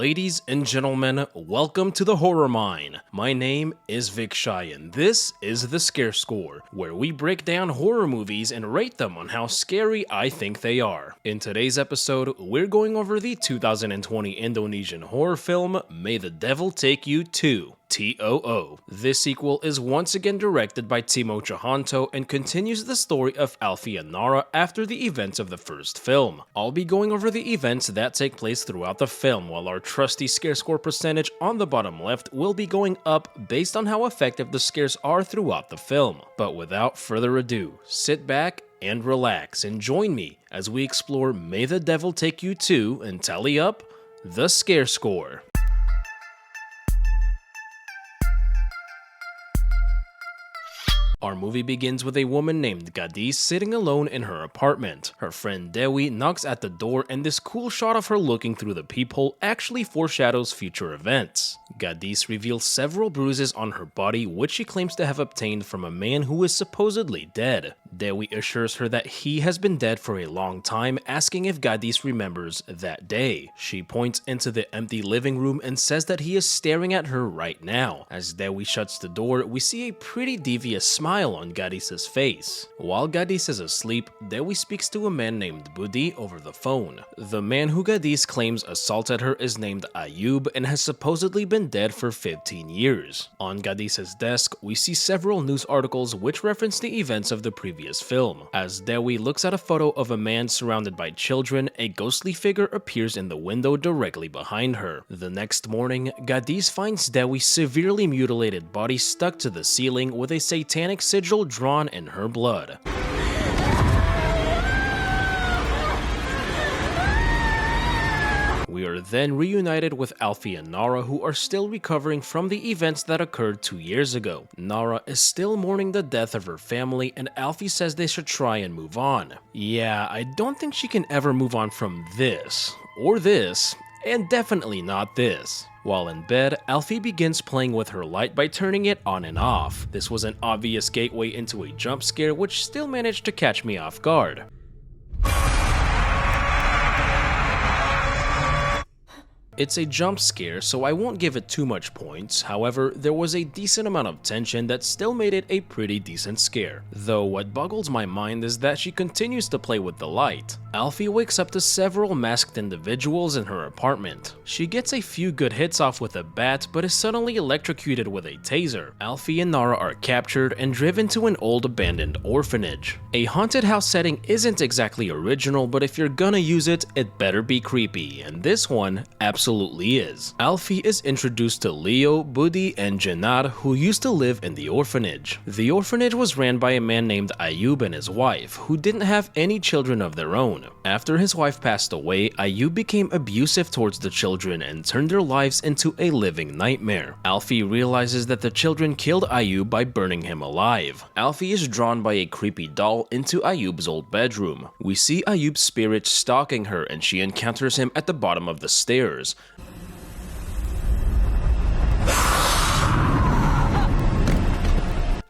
Ladies and gentlemen, welcome to the Horror Mine. My name is Vic Shai and this is the Scare Score, where we break down horror movies and rate them on how scary I think they are. In today's episode, we're going over the 2020 Indonesian horror film, May the Devil Take You 2. TOO. This sequel is once again directed by Timo Tjahjanto and continues the story of Alfie and Nara after the events of the first film. I'll be going over the events that take place throughout the film, while our trusty scare score percentage on the bottom left will be going up based on how effective the scares are throughout the film. But without further ado, sit back and relax and join me as we explore May the Devil Take You 2 and tally up the scare score. Our movie begins with a woman named Gaddy sitting alone in her apartment. Her friend Dewi knocks at the door and this cool shot of her looking through the peephole actually foreshadows future events. Gaddy reveals several bruises on her body which she claims to have obtained from a man who is supposedly dead. Dewi assures her that he has been dead for a long time, asking if Gaddy remembers that day. She points into the empty living room and says that he is staring at her right now. As Dewi shuts the door, we see a pretty devious smile on Gaddy's face. While Gaddy is asleep, Dewi speaks to a man named Budi over the phone. The man who Gaddy claims assaulted her is named Ayub and has supposedly been dead for 15 years. On Gaddy's desk, we see several news articles which reference the events of the previous film. As Dewi looks at a photo of a man surrounded by children, a ghostly figure appears in the window directly behind her. The next morning, Gaddy finds Dewi's severely mutilated body stuck to the ceiling with a satanic sigil drawn in her blood. We are then reunited with Alfie and Nara, who are still recovering from the events that occurred 2 years ago. Nara is still mourning the death of her family and Alfie says they should try and move on. Yeah, I don't think she can ever move on from this, or this, and definitely not this. While in bed, Alfie begins playing with her light by turning it on and off. This was an obvious gateway into a jump scare which still managed to catch me off guard. It's a jump scare, so I won't give it too much points. However, there was a decent amount of tension that still made it a pretty decent scare. Though what boggles my mind is that she continues to play with the light. Alfie wakes up to several masked individuals in her apartment. She gets a few good hits off with a bat, but is suddenly electrocuted with a taser. Alfie and Nara are captured and driven to an old abandoned orphanage. A haunted house setting isn't exactly original, but if you're gonna use it, it better be creepy, and this one absolutely is. Alfie is introduced to Leo, Budi, and Jenar, who used to live in the orphanage. The orphanage was ran by a man named Ayub and his wife, who didn't have any children of their own. After his wife passed away, Ayub became abusive towards the children and turned their lives into a living nightmare. Alfie realizes that the children killed Ayub by burning him alive. Alfie is drawn by a creepy doll into Ayub's old bedroom. We see Ayub's spirit stalking her and she encounters him at the bottom of the stairs.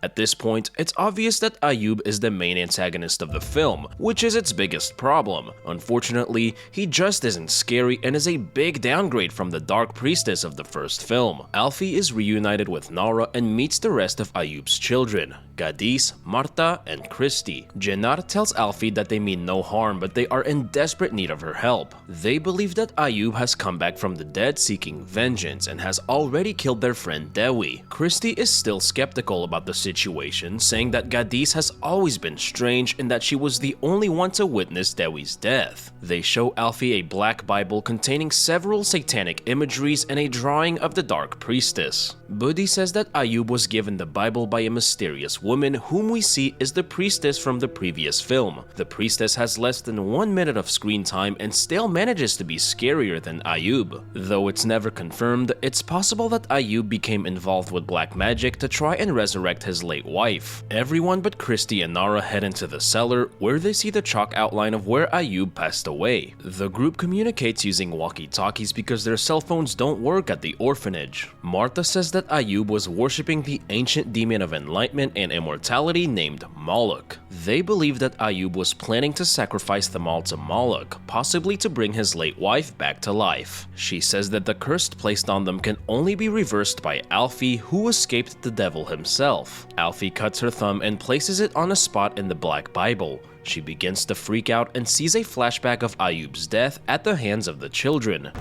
At this point, it's obvious that Ayub is the main antagonist of the film, which is its biggest problem. Unfortunately, he just isn't scary and is a big downgrade from the Dark Priestess of the first film. Alfie is reunited with Nara and meets the rest of Ayub's children, Gaddy, Marta, and Christy. Jenar tells Alfie that they mean no harm, but they are in desperate need of her help. They believe that Ayub has come back from the dead seeking vengeance and has already killed their friend Dewi. Christy is still skeptical about the situation, saying that Gaddy has always been strange and that she was the only one to witness Dewi's death. They show Alfie a black Bible containing several satanic imageries and a drawing of the Dark Priestess. Budi says that Ayub was given the Bible by a mysterious woman whom we see is the priestess from the previous film. The priestess has less than 1 minute of screen time and still manages to be scarier than Ayub. Though it's never confirmed, it's possible that Ayub became involved with black magic to try and resurrect his his late wife. Everyone but Christy and Nara head into the cellar, where they see the chalk outline of where Ayub passed away. The group communicates using walkie-talkies because their cell phones don't work at the orphanage. Martha says that Ayub was worshipping the ancient demon of enlightenment and immortality named Moloch. They believe that Ayub was planning to sacrifice them all to Moloch, possibly to bring his late wife back to life. She says that the curse placed on them can only be reversed by Alfie, who escaped the devil himself. Alfie cuts her thumb and places it on a spot in the Black Bible. She begins to freak out and sees a flashback of Ayub's death at the hands of the children.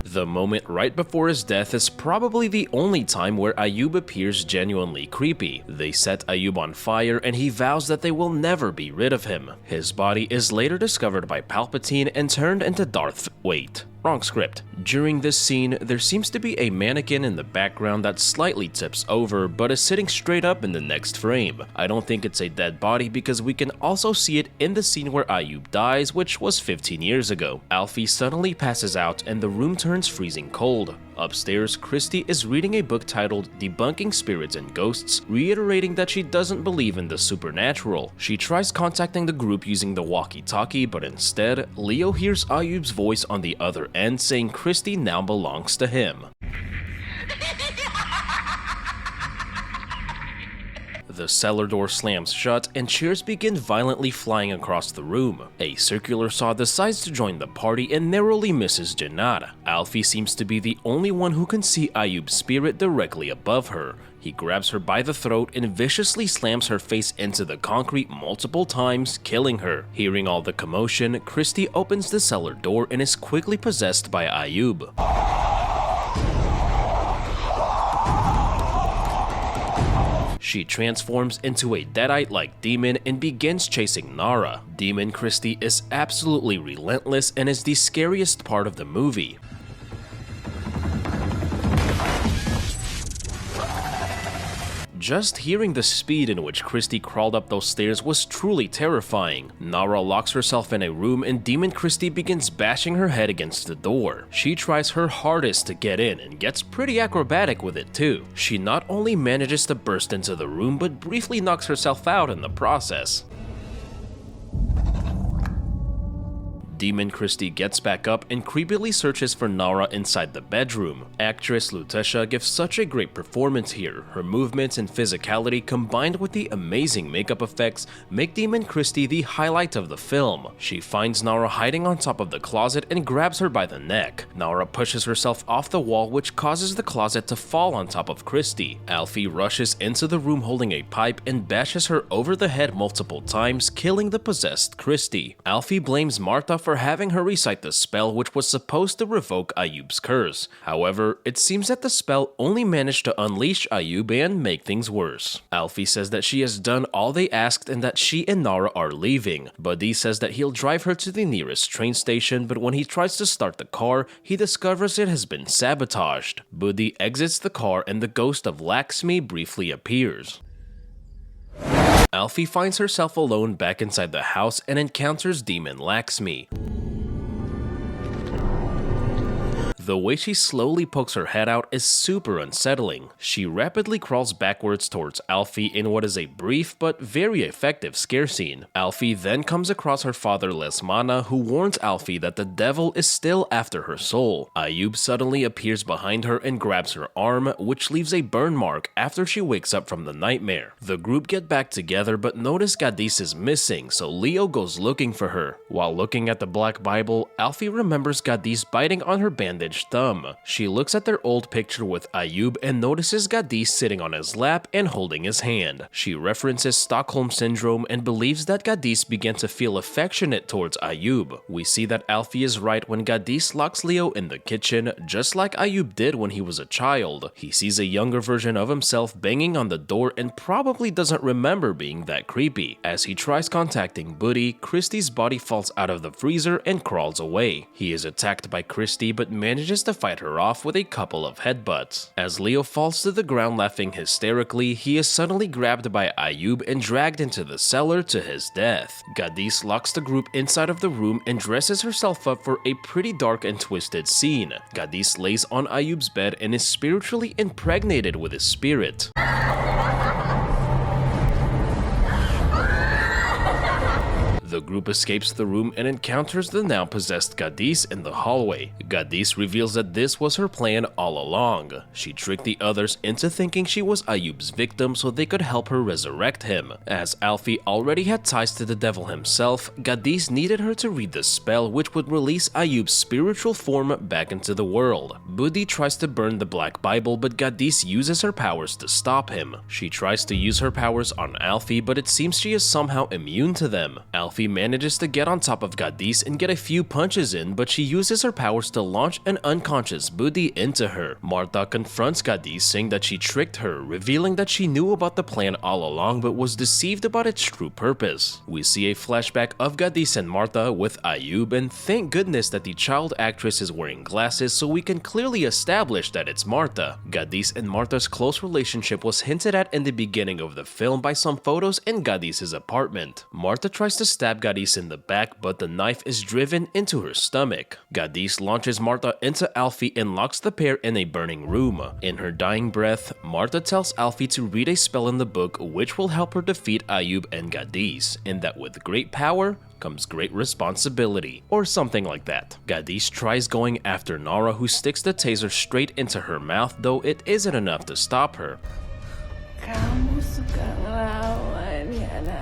The moment right before his death is probably the only time where Ayub appears genuinely creepy. They set Ayub on fire and he vows that they will never be rid of him. His body is later discovered by Palpatine and turned into Wait. Wrong script. During this scene, there seems to be a mannequin in the background that slightly tips over, but is sitting straight up in the next frame. I don't think it's a dead body because we can also see it in the scene where Ayub dies, which was 15 years ago. Alfie suddenly passes out and the room turns freezing cold. Upstairs, Christy is reading a book titled Debunking Spirits and Ghosts, reiterating that she doesn't believe in the supernatural. She tries contacting the group using the walkie-talkie, but instead, Leo hears Ayub's voice on the other end saying Christy now belongs to him. The cellar door slams shut and chairs begin violently flying across the room. A circular saw decides to join the party and narrowly misses Janata. Alfie seems to be the only one who can see Ayub's spirit directly above her. He grabs her by the throat and viciously slams her face into the concrete multiple times, killing her. Hearing all the commotion, Christy opens the cellar door and is quickly possessed by Ayub. She transforms into a deadite-like demon and begins chasing Nara. Demon Christy is absolutely relentless and is the scariest part of the movie. Just hearing the speed in which Christy crawled up those stairs was truly terrifying. Nara locks herself in a room and Demon Christy begins bashing her head against the door. She tries her hardest to get in and gets pretty acrobatic with it too. She not only manages to burst into the room but briefly knocks herself out in the process. Demon Christy gets back up and creepily searches for Nara inside the bedroom. Actress Lutetia gives such a great performance here. Her movements and physicality combined with the amazing makeup effects make Demon Christy the highlight of the film. She finds Nara hiding on top of the closet and grabs her by the neck. Nara pushes herself off the wall, which causes the closet to fall on top of Christy. Alfie rushes into the room holding a pipe and bashes her over the head multiple times, killing the possessed Christy. Alfie blames Martha for having her recite the spell which was supposed to revoke Ayub's curse. However, it seems that the spell only managed to unleash Ayub and make things worse. Alfie says that she has done all they asked and that she and Nara are leaving. Buddy says that he'll drive her to the nearest train station, but when he tries to start the car, he discovers it has been sabotaged. Buddy exits the car and the ghost of Lakshmi briefly appears. Alfie finds herself alone back inside the house and encounters Demon Lakshmi. The way she slowly pokes her head out is super unsettling. She rapidly crawls backwards towards Alfie in what is a brief but very effective scare scene. Alfie then comes across her father Lesmana, who warns Alfie that the devil is still after her soul. Ayub suddenly appears behind her and grabs her arm, which leaves a burn mark after she wakes up from the nightmare. The group get back together but notice Gaddy is missing, so Leo goes looking for her. While looking at the Black Bible, Alfie remembers Gaddy biting on her bandage thumb. She looks at their old picture with Ayub and notices Gaddy sitting on his lap and holding his hand. She references Stockholm Syndrome and believes that Gaddy began to feel affectionate towards Ayub. We see that Alfie is right when Gaddy locks Leo in the kitchen, just like Ayub did when he was a child. He sees a younger version of himself banging on the door and probably doesn't remember being that creepy. As he tries contacting Buddy, Christy's body falls out of the freezer and crawls away. He is attacked by Christy but manages manages to fight her off with a couple of headbutts. As Leo falls to the ground laughing hysterically, he is suddenly grabbed by Ayub and dragged into the cellar to his death. Gaddy locks the group inside of the room and dresses herself up for a pretty dark and twisted scene. Gaddy lays on Ayub's bed and is spiritually impregnated with his spirit. The group escapes the room and encounters the now possessed Gaddy in the hallway. Gaddy reveals that this was her plan all along. She tricked the others into thinking she was Ayub's victim so they could help her resurrect him. As Alfie already had ties to the devil himself, Gaddy needed her to read the spell which would release Ayub's spiritual form back into the world. Buddy tries to burn the Black Bible, but Gaddy uses her powers to stop him. She tries to use her powers on Alfie, but it seems she is somehow immune to them. Alfie manages to get on top of Gaddy and get a few punches in, but she uses her powers to launch an unconscious Buddy into her. Martha confronts Gaddy, saying that she tricked her, revealing that she knew about the plan all along but was deceived about its true purpose. We see a flashback of Gaddy and Martha with Ayub, and thank goodness that the child actress is wearing glasses so we can clearly establish that it's Martha. Gaddy and Martha's close relationship was hinted at in the beginning of the film by some photos in Gaddy's apartment. Martha tries to stab Gaddy in the back, but the knife is driven into her stomach. Gaddy launches Martha into Alfie and locks the pair in a burning room. In her dying breath, Martha tells Alfie to read a spell in the book which will help her defeat Ayub and Gaddy, and that with great power comes great responsibility, or something like that. Gaddy tries going after Nara, who sticks the taser straight into her mouth, though it isn't enough to stop her. Kamu suka ngelawan ya, Nara.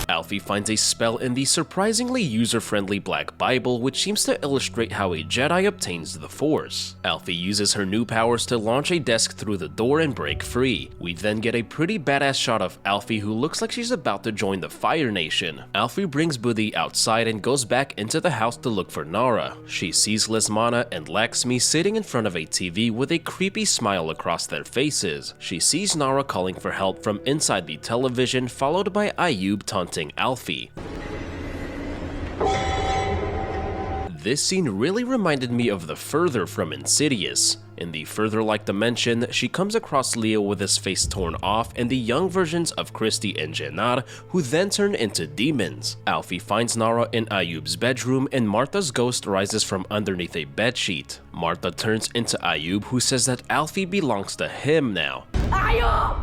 Alfie finds a spell in the surprisingly user-friendly Black Bible, which seems to illustrate how a Jedi obtains the Force. Alfie uses her new powers to launch a desk through the door and break free. We then get a pretty badass shot of Alfie, who looks like she's about to join the Fire Nation. Alfie brings Buddy outside and goes back into the house to look for Nara. She sees Lesmana and Laxmi sitting in front of a TV with a creepy smile across their faces. She sees Nara calling for help from inside the television, followed by Ayub taunting Alfie. This scene really reminded me of the Further from Insidious. In the Further-like dimension, she comes across Leo with his face torn off and the young versions of Christy and Jennar, who then turn into demons. Alfie finds Nara in Ayub's bedroom and Martha's ghost rises from underneath a bedsheet. Martha turns into Ayub, who says that Alfie belongs to him now. Ayub!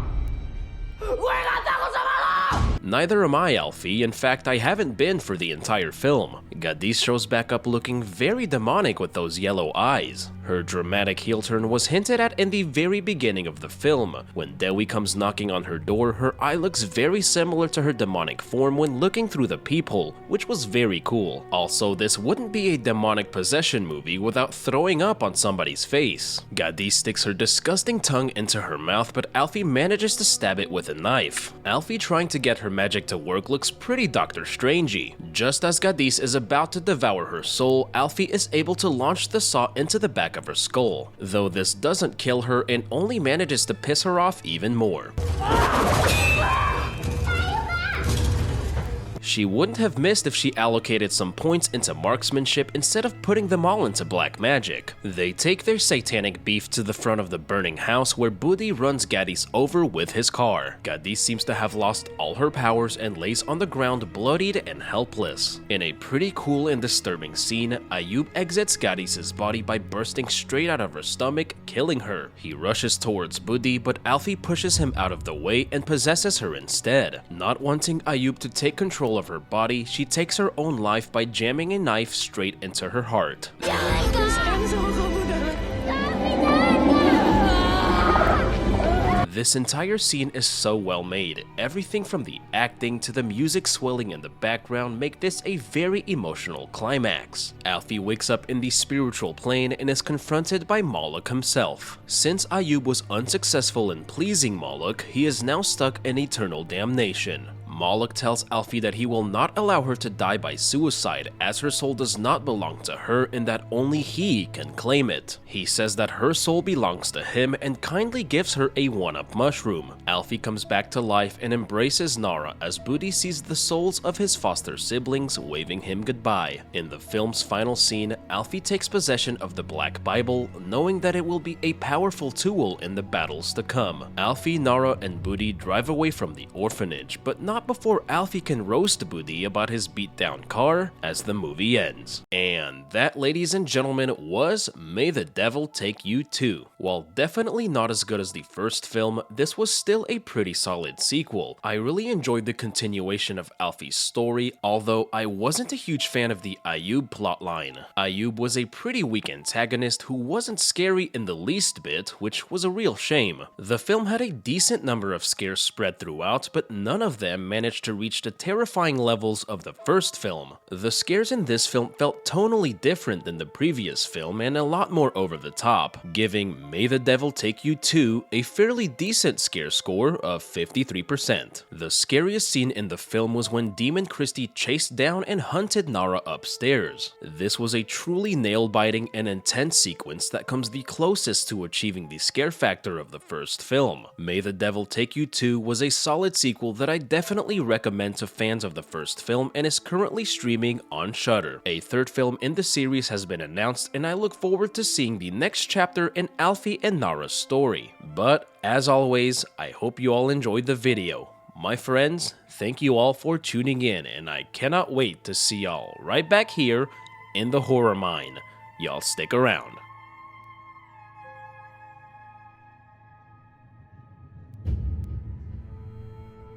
Gue gak takut sama lo! Neither am I, Alfie. In fact, I haven't been for the entire film. Gaddy shows back up looking very demonic with those yellow eyes. Her dramatic heel turn was hinted at in the very beginning of the film. When Dewi comes knocking on her door, her eye looks very similar to her demonic form when looking through the peephole, which was very cool. Also, this wouldn't be a demonic possession movie without throwing up on somebody's face. Gaddy sticks her disgusting tongue into her mouth, but Alfie manages to stab it with a knife. Alfie trying to get her magic to work looks pretty Doctor Strangey. Just as Gaddy is about to devour her soul, Alfie is able to launch the saw into the back of her skull, though this doesn't kill her and only manages to piss her off even more. She wouldn't have missed if she allocated some points into marksmanship instead of putting them all into black magic. They take their satanic beef to the front of the burning house, where Buddy runs Gaddy over with his car. Gaddy seems to have lost all her powers and lays on the ground bloodied and helpless. In a pretty cool and disturbing scene, Ayub exits Gaddy's body by bursting straight out of her stomach, killing her. He rushes towards Buddy, but Alfie pushes him out of the way and possesses her instead. Not wanting Ayub to take control of her body, she takes her own life by jamming a knife straight into her heart. This entire scene is so well made. Everything from the acting to the music swelling in the background make this a very emotional climax. Alfie wakes up in the spiritual plane and is confronted by Moloch himself. Since Ayub was unsuccessful in pleasing Moloch, he is now stuck in eternal damnation. Moloch tells Alfie that he will not allow her to die by suicide as her soul does not belong to her and that only he can claim it. He says that her soul belongs to him and kindly gives her a one-up mushroom. Alfie comes back to life and embraces Nara as Booty sees the souls of his foster siblings waving him goodbye. In the film's final scene, Alfie takes possession of the Black Bible, knowing that it will be a powerful tool in the battles to come. Alfie, Nara, and Booty drive away from the orphanage, but not before Alfie can roast Booty about his beat-down car as the movie ends. And that, ladies and gentlemen, was May the Devil Take You To. While definitely not as good as the first film, this was still a pretty solid sequel. I really enjoyed the continuation of Alfie's story, although I wasn't a huge fan of the Ayub plotline. Ayub was a pretty weak antagonist who wasn't scary in the least bit, which was a real shame. The film had a decent number of scares spread throughout, but none of them managed to reach the terrifying levels of the first film. The scares in this film felt tonally different than the previous film and a lot more over the top, giving May the Devil Take You To a fairly decent scare score of 53%. The scariest scene in the film was when Demon Christy chased down and hunted Nara upstairs. This was a truly nail-biting and intense sequence that comes the closest to achieving the scare factor of the first film. May the Devil Take You To was a solid sequel that I definitely recommend to fans of the first film and is currently streaming on Shudder. A third film in the series has been announced and I look forward to seeing the next chapter in Alfie and Nara's story. But as always, I hope you all enjoyed the video. My friends, thank you all for tuning in and I cannot wait to see y'all right back here in the horror mine. Y'all stick around.